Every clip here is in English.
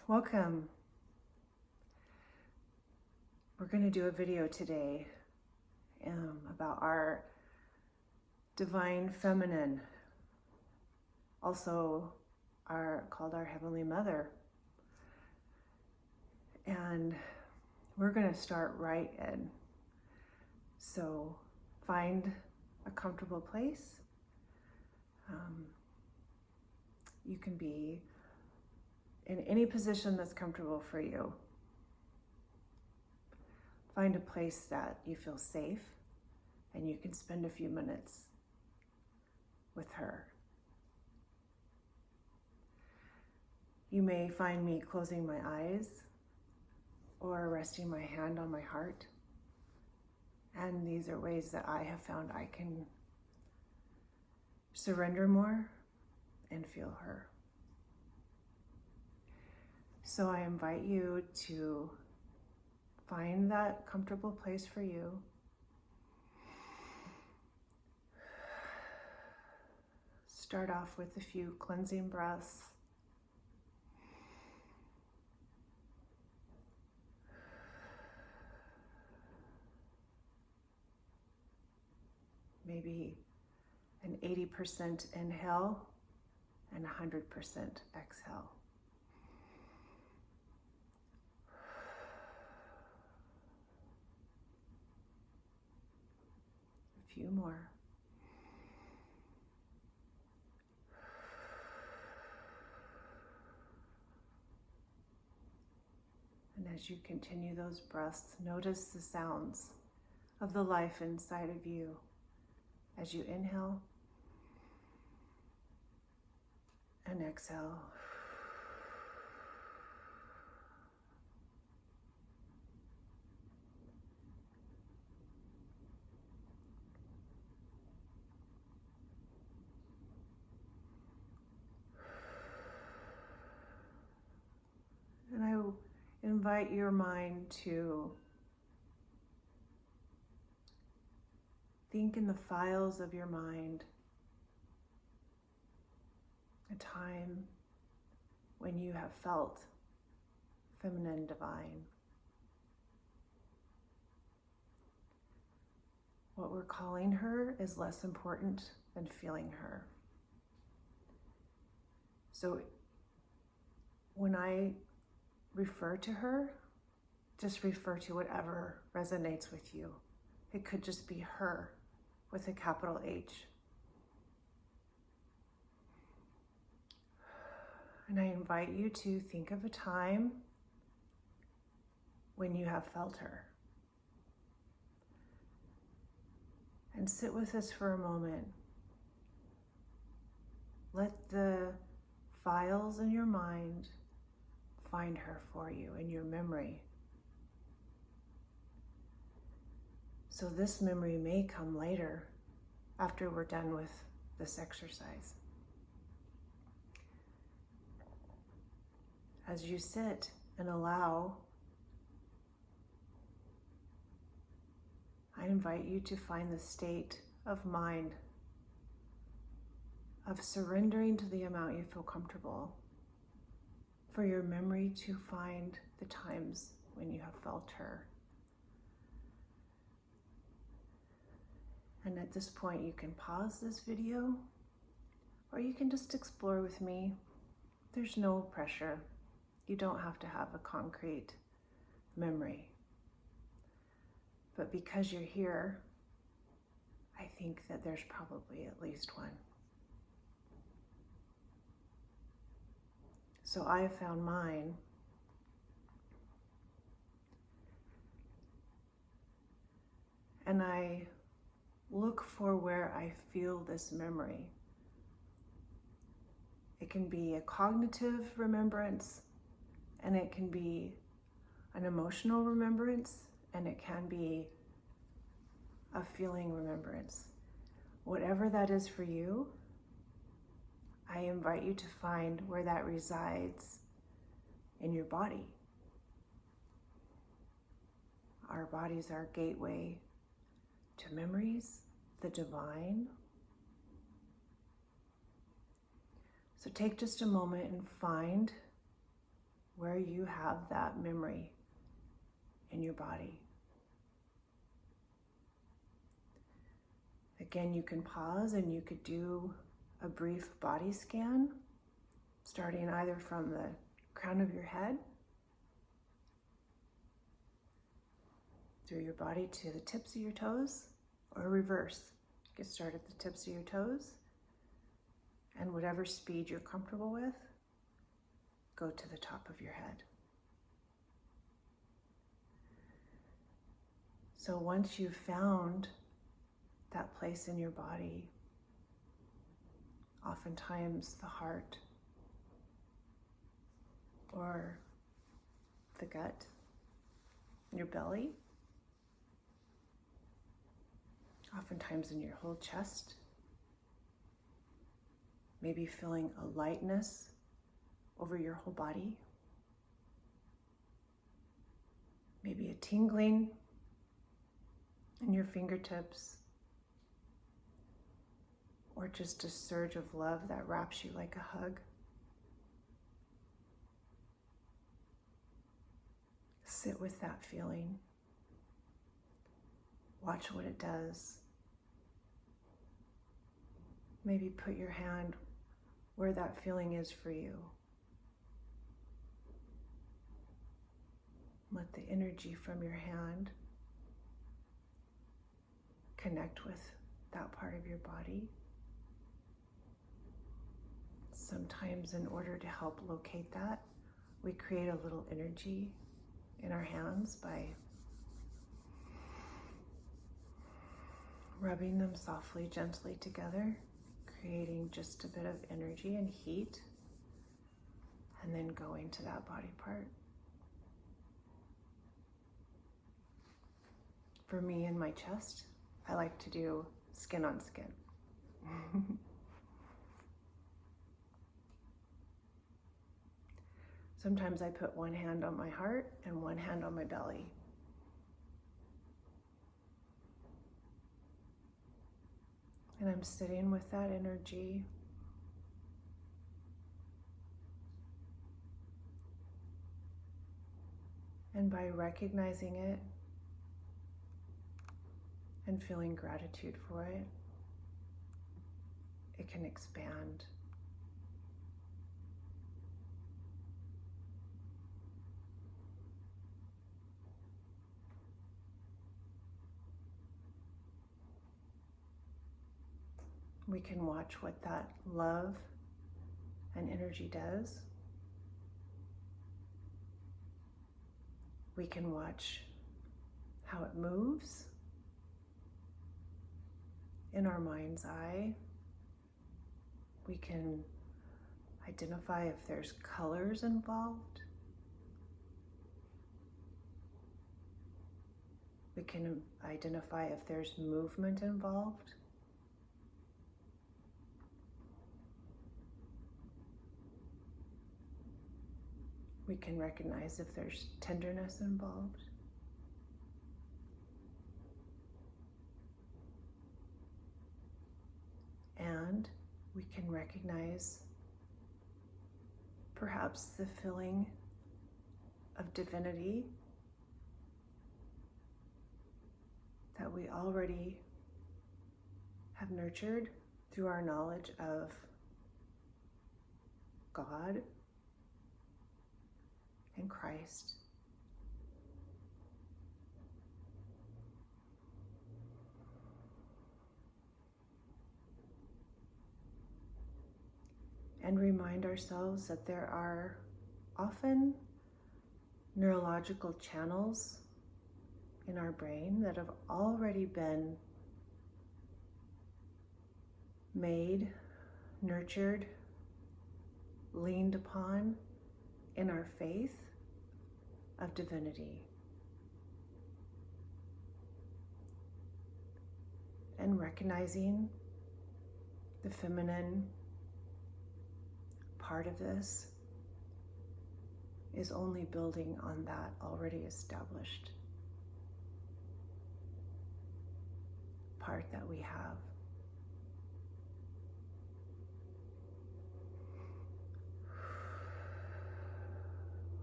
Welcome. We're going to do a video today about our divine feminine, also called our Heavenly Mother. And we're going to start right in. So find a comfortable place. You can be in any position that's comfortable for you. Find a place that you feel safe and you can spend a few minutes with her. You may find me closing my eyes or resting my hand on my heart. And these are ways that I have found I can surrender more and feel her. So I invite you to find that comfortable place for you. Start off with a few cleansing breaths. Maybe an 80% inhale and 100% exhale. A few more. And as you continue those breaths, notice the sounds of the life inside of you as you inhale and exhale. And I invite your mind to think in the files of your mind a time when you have felt feminine divine. What we're calling her is less important than feeling her. So when I refer to her, just refer to whatever resonates with you. It could just be her with a capital H. And I invite you to think of a time when you have felt her. And sit with us for a moment. Let the files in your mind find her for you in your memory. So this memory may come later after we're done with this exercise. As you sit and allow, I invite you to find the state of mind of surrendering to the amount you feel comfortable for your memory to find the times when you have felt her. And at this point, you can pause this video, or you can just explore with me. There's no pressure. You don't have to have a concrete memory. But because you're here, I think that there's probably at least one. So I have found mine. And I look for where I feel this memory. It can be a cognitive remembrance, and it can be an emotional remembrance, and it can be a feeling remembrance. Whatever that is for you, I invite you to find where that resides in your body. Our bodies are a gateway to memories, the divine. So take just a moment and find where you have that memory in your body. Again, you can pause and you could do a brief body scan, starting either from the crown of your head through your body to the tips of your toes, or reverse. Get started at the tips of your toes, and whatever speed you're comfortable with, go to the top of your head. So once you've found that place in your body, oftentimes the heart or the gut, your belly, oftentimes in your whole chest, maybe feeling a lightness over your whole body, maybe a tingling in your fingertips, or just a surge of love that wraps you like a hug. Sit with that feeling. Watch what it does. Maybe put your hand where that feeling is for you. Let the energy from your hand connect with that part of your body. Sometimes in order to help locate that, we create a little energy in our hands by rubbing them softly, gently together, creating just a bit of energy and heat, and then going to that body part. For me, in my chest, I like to do skin on skin. Sometimes I put one hand on my heart and one hand on my belly. And I'm sitting with that energy. And by recognizing it and feeling gratitude for it, it can expand. We can watch what that love and energy does. We can watch how it moves in our mind's eye. We can identify if there's colors involved. We can identify if there's movement involved. We can recognize if there's tenderness involved. And we can recognize perhaps the feeling of divinity that we already have nurtured through our knowledge of God and Christ. And remind ourselves that there are often neurological channels in our brain that have already been made, nurtured, leaned upon in our faith of divinity. And recognizing the feminine part of this is only building on that already established part that we have.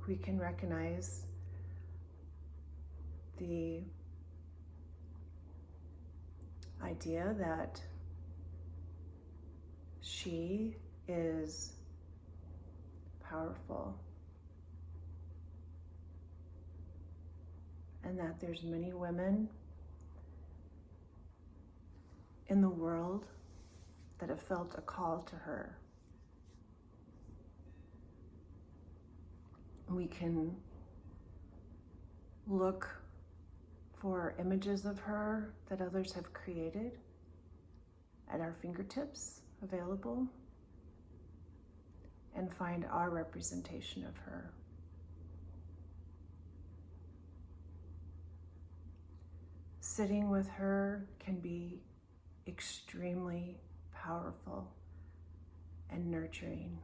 we can recognize the idea that she is powerful, and that there's many women in the world that have felt a call to her. We can look for images of her that others have created at our fingertips available and find our representation of her. Sitting with her can be extremely powerful and nurturing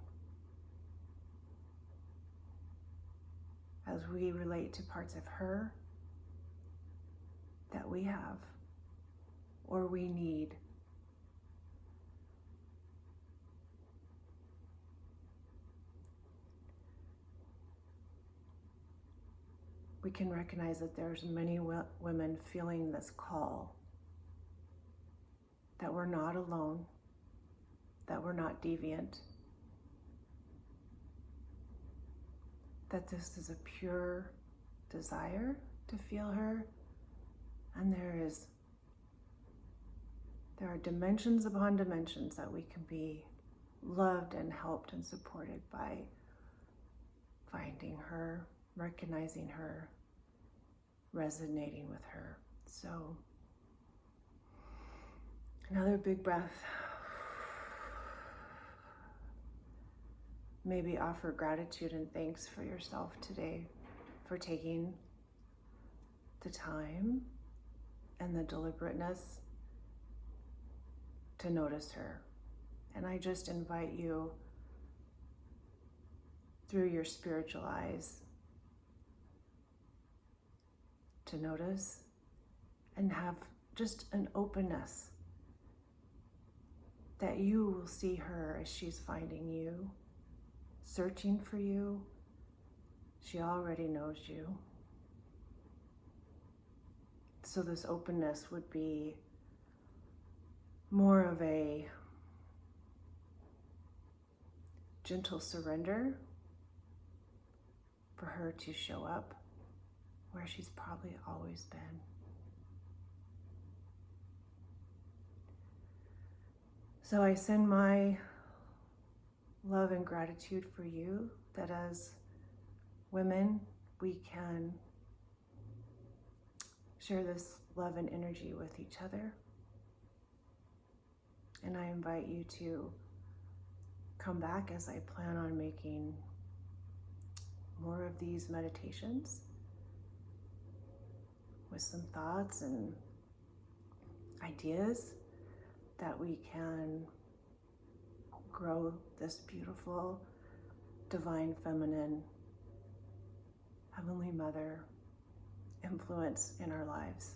as we relate to parts of her that we have or we need. We can recognize that there's many women feeling this call, that we're not alone, that we're not deviant, that this is a pure desire to feel her, and there are dimensions upon dimensions that we can be loved and helped and supported by finding her, recognizing her, resonating with her. So, another big breath. Maybe offer gratitude and thanks for yourself today for taking the time and the deliberateness to notice her. And I just invite you through your spiritual eyes to notice and have just an openness that you will see her as she's finding you, searching for you. She already knows you. So this openness would be more of a gentle surrender for her to show up where she's probably always been. So I send my love and gratitude for you, that as women, we can share this love and energy with each other. And I invite you to come back as I plan on making more of these meditations with some thoughts and ideas that we can grow this beautiful, divine, feminine, Heavenly Mother influence in our lives.